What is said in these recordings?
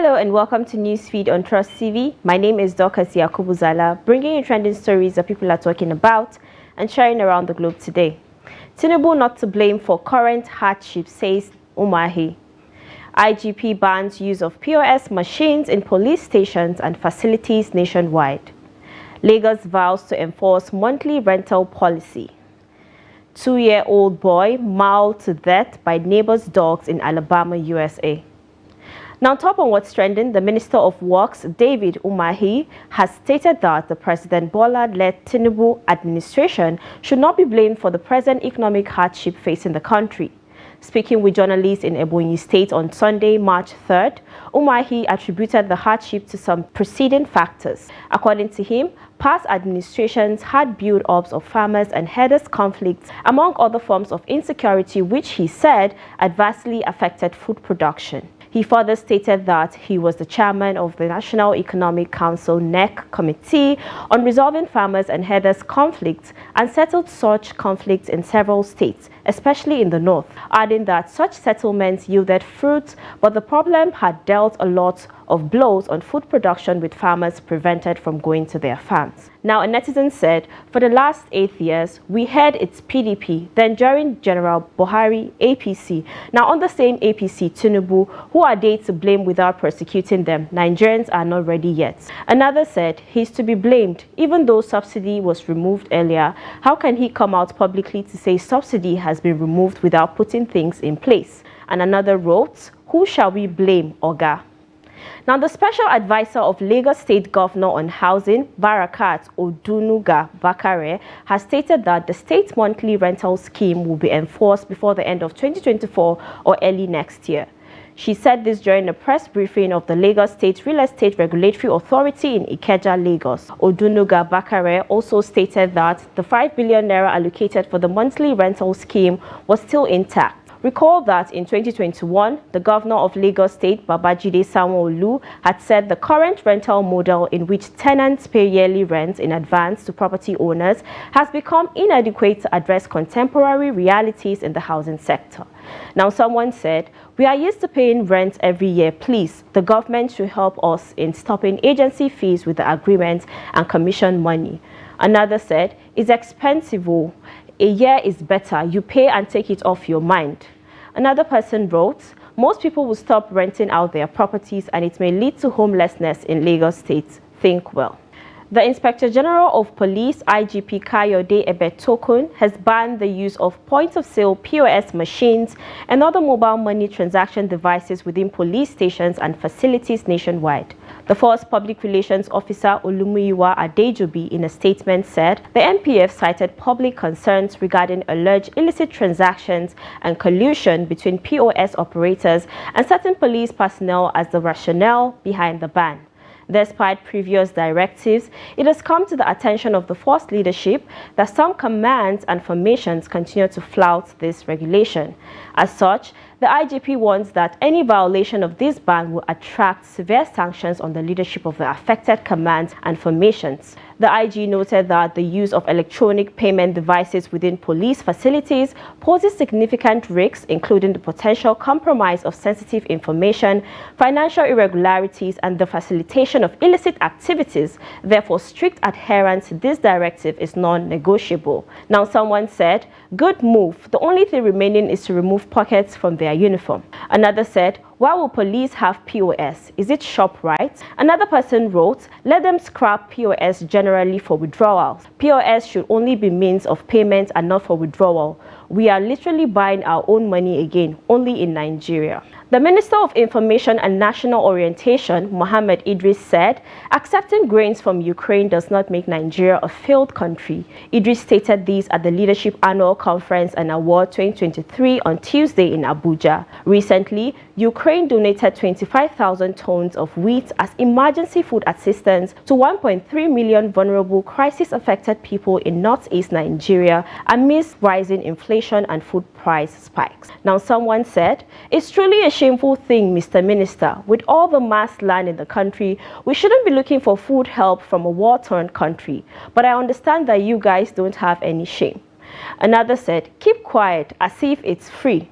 Hello and welcome to NEWSFEED on Trust TV. My name is Dorcas Yakubuzala, bringing you trending stories that people are talking about and sharing around the globe today. Tinubu not to blame for current hardship, says Umahi. IGP bans use of POS machines in police stations and facilities nationwide. Lagos vows to enforce monthly rental policy. 2-year-old boy mauled to death by neighbor's dogs in Alabama, USA. Now, top on what's trending, the Minister of Works, David Umahi, has stated that the President Bola-led Tinubu administration should not be blamed for the present economic hardship facing the country. Speaking with journalists in Ebonyi State on Sunday, March 3rd, Umahi attributed the hardship to some preceding factors. According to him, past administrations had build-ups of farmers and herders' conflicts, among other forms of insecurity, which he said adversely affected food production. He further stated that he was the chairman of the National Economic Council (NEC) Committee on resolving farmers and herders' conflicts and settled such conflicts in several states, especially in the north, adding that such settlements yielded fruits, but the problem had dealt a lot of blows on food production, with farmers prevented from going to their farms. Now, a netizen said, for the last 8 years, we heard it's PDP, then during General Buhari, APC. Now, on the same APC, Tinubu, who are they to blame without persecuting them? Nigerians are not ready yet. Another said, he's to be blamed, even though subsidy was removed earlier. How can he come out publicly to say subsidy has been removed without putting things in place? And another wrote, who shall we blame, Oga? Now, the special advisor of Lagos State Governor on Housing, Barakat Odunuga Bakare, has stated that the state monthly rental scheme will be enforced before the end of 2024 or early next year. She said this during a press briefing of the Lagos State Real Estate Regulatory Authority in Ikeja, Lagos. Odunuga Bakare also stated that the 5 billion naira allocated for the monthly rental scheme was still intact. Recall that in 2021, the governor of Lagos State, Babajide Sanwo-Olu, had said the current rental model, in which tenants pay yearly rent in advance to property owners, has become inadequate to address contemporary realities in the housing sector. Now, someone said, we are used to paying rent every year. Please, the government should help us in stopping agency fees with the agreement and commission money. Another said, it's expensive. A year is better. You pay and take it off your mind. Another person wrote, most people will stop renting out their properties and it may lead to homelessness in Lagos State. Think well. The Inspector General of Police, IGP Kayode Ebetokun, has banned the use of point-of-sale POS machines and other mobile money transaction devices within police stations and facilities nationwide. The Force Public Relations Officer Olumuyiwa Adejobi, in a statement, said the NPF cited public concerns regarding alleged illicit transactions and collusion between POS operators and certain police personnel as the rationale behind the ban. Despite previous directives, it has come to the attention of the force leadership that some commands and formations continue to flout this regulation. As such, the IGP warns that any violation of this ban will attract severe sanctions on the leadership of the affected commands and formations. The IG noted that the use of electronic payment devices within police facilities poses significant risks, including the potential compromise of sensitive information, financial irregularities, and the facilitation of illicit activities. Therefore, strict adherence to this directive is non-negotiable. Now, someone said, good move. The only thing remaining is to remove pockets from their uniform. Another said, why will police have POS? Is it ShopRite? Another person wrote, let them scrap POS generally for withdrawals. POS should only be means of payment and not for withdrawal. We are literally buying our own money again, only in Nigeria. The Minister of Information and National Orientation, Mohammed Idris, said, accepting grains from Ukraine does not make Nigeria a failed country. Idris stated this at the Leadership Annual Conference and Award 2023 on Tuesday in Abuja. Recently, Ukraine donated 25,000 tons of wheat as emergency food assistance to 1.3 million vulnerable crisis-affected people in northeast Nigeria amidst rising inflation and food price spikes. Now, someone said, it's truly a shameful thing, Mr. Minister. With all the mass land in the country, we shouldn't be looking for food help from a war-torn country. But I understand that you guys don't have any shame. Another said, keep quiet as if it's free.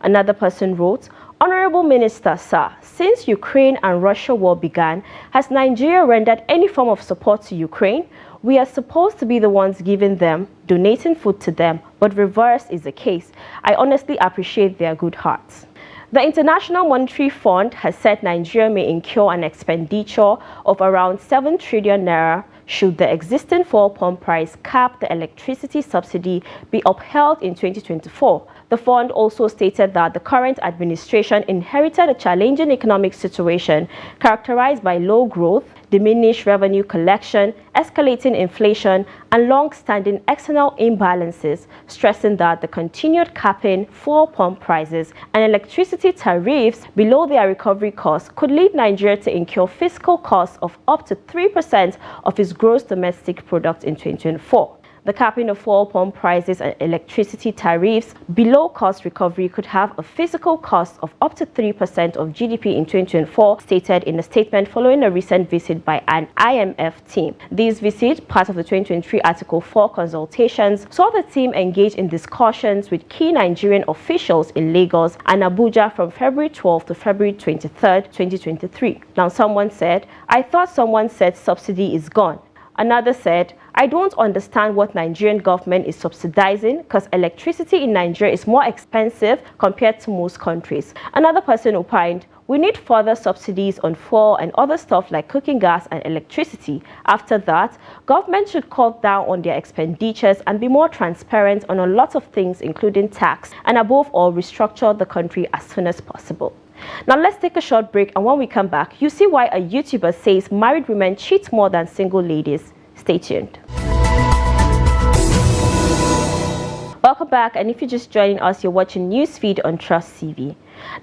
Another person wrote, Honorable Minister, sir, since Ukraine and Russia war began, has Nigeria rendered any form of support to Ukraine? We are supposed to be the ones giving them, donating food to them, but reverse is the case. I honestly appreciate their good hearts. The International Monetary Fund has said Nigeria may incur an expenditure of around 7 trillion naira should the existing fuel pump price cap the electricity subsidy be upheld in 2024. The fund also stated that the current administration inherited a challenging economic situation characterized by low growth, diminished revenue collection, escalating inflation, and long-standing external imbalances, stressing that the continued capping fuel pump prices and electricity tariffs below their recovery costs could lead Nigeria to incur fiscal costs of up to 3% of its gross domestic product in 2024. The capping of fuel pump prices and electricity tariffs below cost recovery could have a physical cost of up to 3% of GDP in 2024, stated in a statement following a recent visit by an IMF team. This visit, part of the 2023 Article 4 consultations, saw the team engage in discussions with key Nigerian officials in Lagos and Abuja from February 12 to February 23, 2023. Now, someone said, "I thought someone said subsidy is gone." Another said, "I don't understand what Nigerian government is subsidizing because electricity in Nigeria is more expensive compared to most countries." Another person opined, "We need further subsidies on fuel and other stuff like cooking gas and electricity. After that, government should cut down on their expenditures and be more transparent on a lot of things, including tax, and above all, restructure the country as soon as possible." Now let's take a short break, and when we come back, you see why a YouTuber says married women cheat more than single ladies. Stay tuned. Welcome back, and if you're just joining us, you're watching NEWSFEED on Trust TV.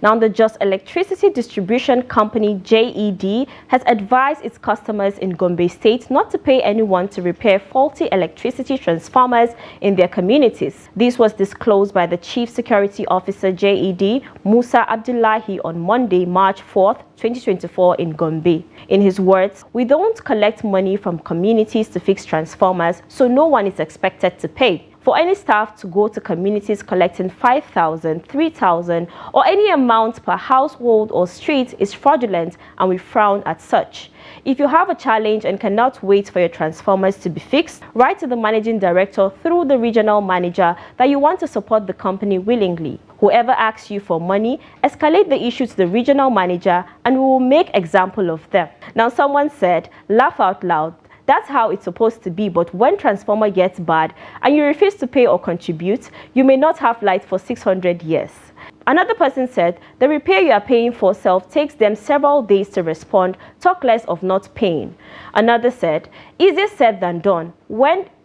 Now, the Just Electricity Distribution Company, JED, has advised its customers in Gombe State not to pay anyone to repair faulty electricity transformers in their communities. This was disclosed by the Chief Security Officer, JED, Musa Abdullahi, on Monday, March 4th, 2024 in Gombe. In his words, "We don't collect money from communities to fix transformers, so no one is expected to pay. For any staff to go to communities collecting 5,000, 3,000, or any amount per household or street is fraudulent, and we frown at such. If you have a challenge and cannot wait for your transformers to be fixed, write to the managing director through the regional manager that you want to support the company willingly. Whoever asks you for money, escalate the issue to the regional manager and we will make example of them." Now, someone said, "Laugh out loud. That's how it's supposed to be, but when transformer gets bad and you refuse to pay or contribute, you may not have light for 600 years. Another person said, "The repair you are paying for self takes them several days to respond, talk less of not paying." Another said, "Easier said than done.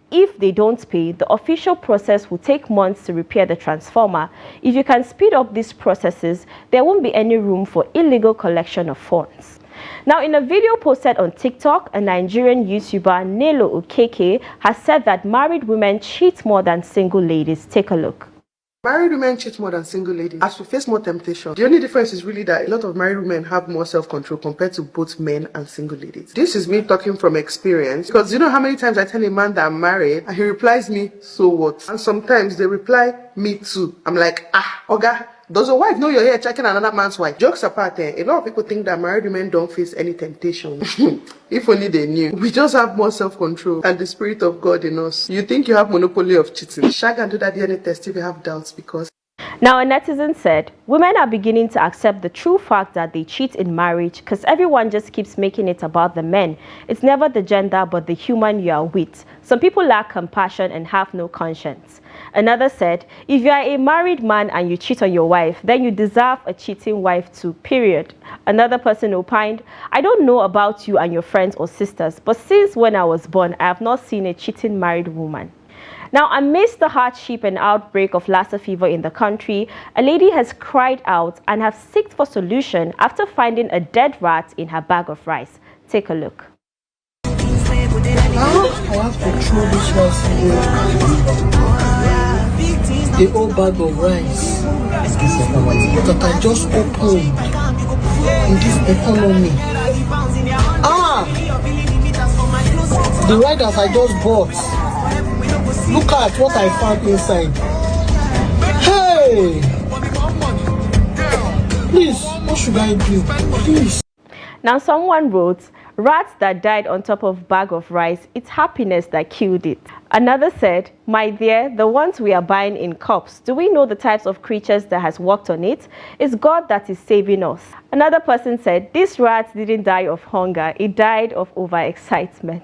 If they don't pay, the official process will take months to repair the transformer. If you can speed up these processes, there won't be any room for illegal collection of funds." Now, in a video posted on TikTok, a Nigerian YouTuber, Nelo Okeke, has said that married women cheat more than single ladies. Take a look. Married women cheat more than single ladies as we face more temptation. The only difference is really that a lot of married women have more self-control compared to both men and single ladies. This is me talking from experience, because you know how many times I tell a man that I'm married and he replies me, "So what?" And sometimes they reply, "Me too." I'm like, Oga, does your wife know you're here checking another man's wife? Jokes apart, a lot of people think that married women don't face any temptation. If only they knew. We just have more self-control and the spirit of God in us. You think you have monopoly of cheating? Shag and do that DNA test if you have doubts, because... Now, a netizen said, "Women are beginning to accept the true fact that they cheat in marriage because everyone just keeps making it about the men. It's never the gender but the human you are with. Some people lack compassion and have no conscience." Another said, "If you are a married man and you cheat on your wife, then you deserve a cheating wife too, period." Another person opined, "I don't know about you and your friends or sisters, but since when I was born, I have not seen a cheating married woman." Now, amidst the hardship and outbreak of Lassa fever in the country, a lady has cried out and has sought for solution after finding a dead rat in her bag of rice. Take a look. I have to throw this rice away. The whole bag of rice that I just opened in this economy. The rice that I just bought. Look at what I found inside. Hey! Please, what should I do? Please. Now someone wrote, rats that died on top of bag of rice, it's happiness that killed it. Another said, my dear, the ones we are buying in cups, do we know the types of creatures that has walked on it? It's God that is saving us. Another person said, this rat didn't die of hunger, it died of overexcitement.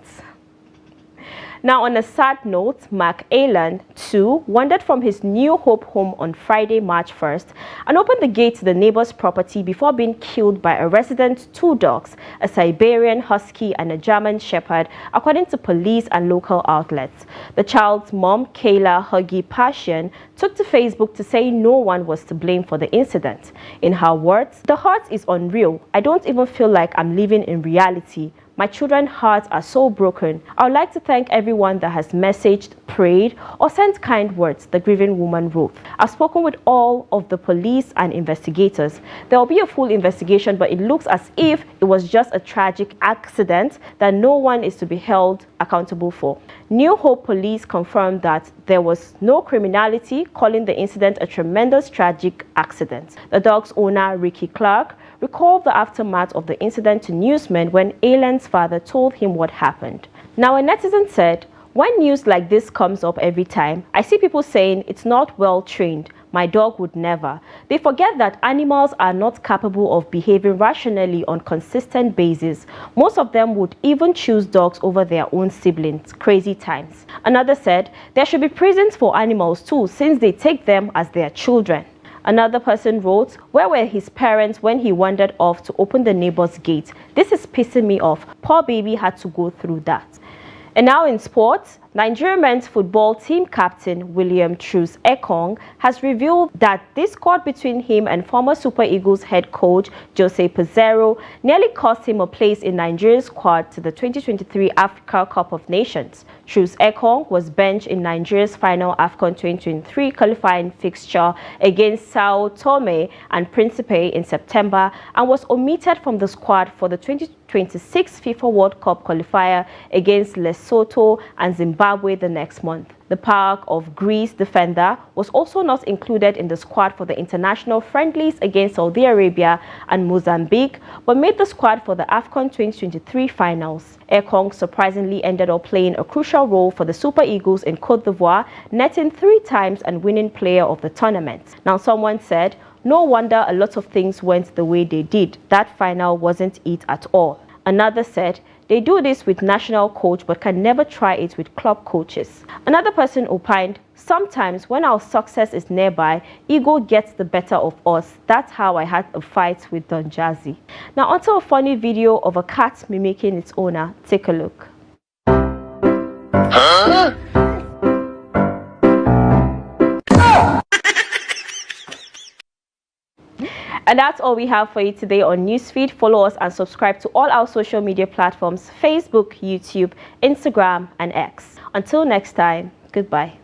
Now, on a sad note, Mark Aylan, too, wandered from his New Hope home on Friday, March 1st, and opened the gate to the neighbor's property before being killed by a resident's two dogs, a Siberian Husky and a German Shepherd, according to police and local outlets. The child's mom, Kayla Huggy Passion, took to Facebook to say no one was to blame for the incident. In her words, the hurt is unreal. I don't even feel like I'm living in reality. My children's hearts are so broken. I would like to thank everyone that has messaged, prayed, or sent kind words, the grieving woman wrote. I've spoken with all of the police and investigators. There will be a full investigation, but it looks as if it was just a tragic accident that no one is to be held accountable for. New Hope Police confirmed that there was no criminality, calling the incident a tremendous tragic accident. The dog's owner, Ricky Clark, recalled the aftermath of the incident to newsmen when Aylan's father told him what happened. Now, a netizen said, when news like this comes up every time, I see people saying it's not well trained. My dog would never. They forget that animals are not capable of behaving rationally on consistent basis. Most of them would even choose dogs over their own siblings. Crazy times. Another said, there should be prisons for animals too, since they take them as their children. Another person wrote, where were his parents when he wandered off to open the neighbor's gate? This is pissing me off. Poor baby had to go through that. And now in sports, Nigeria men's football team captain William Truce Ekong has revealed that this squad between him and former Super Eagles head coach Jose Peseiro nearly cost him a place in Nigeria's squad to the 2023 Africa Cup of Nations. Truce Ekong was benched in Nigeria's final AFCON 2023 qualifying fixture against Sao Tome and Principe in September and was omitted from the squad for the 2026 FIFA World Cup qualifier against Lesotho and Zimbabwe the next month. The Park of Greece defender was also not included in the squad for the international friendlies against Saudi Arabia and Mozambique, but made the squad for the AFCON 2023 finals. Ekong surprisingly ended up playing a crucial role for the Super Eagles in Cote d'Ivoire, netting 3 times and winning player of the tournament. Now, someone said, no wonder a lot of things went the way they did. That final wasn't it at all. Another said, they do this with national coach but can never try it with club coaches. Another person opined, sometimes when our success is nearby, ego gets the better of us. That's how I had a fight with Don Jazzy. Now onto a funny video of a cat mimicking its owner. Take a look. Huh? And that's all we have for you today on Newsfeed. Follow us and subscribe to all our social media platforms: Facebook, YouTube, Instagram, and X. Until next time, goodbye.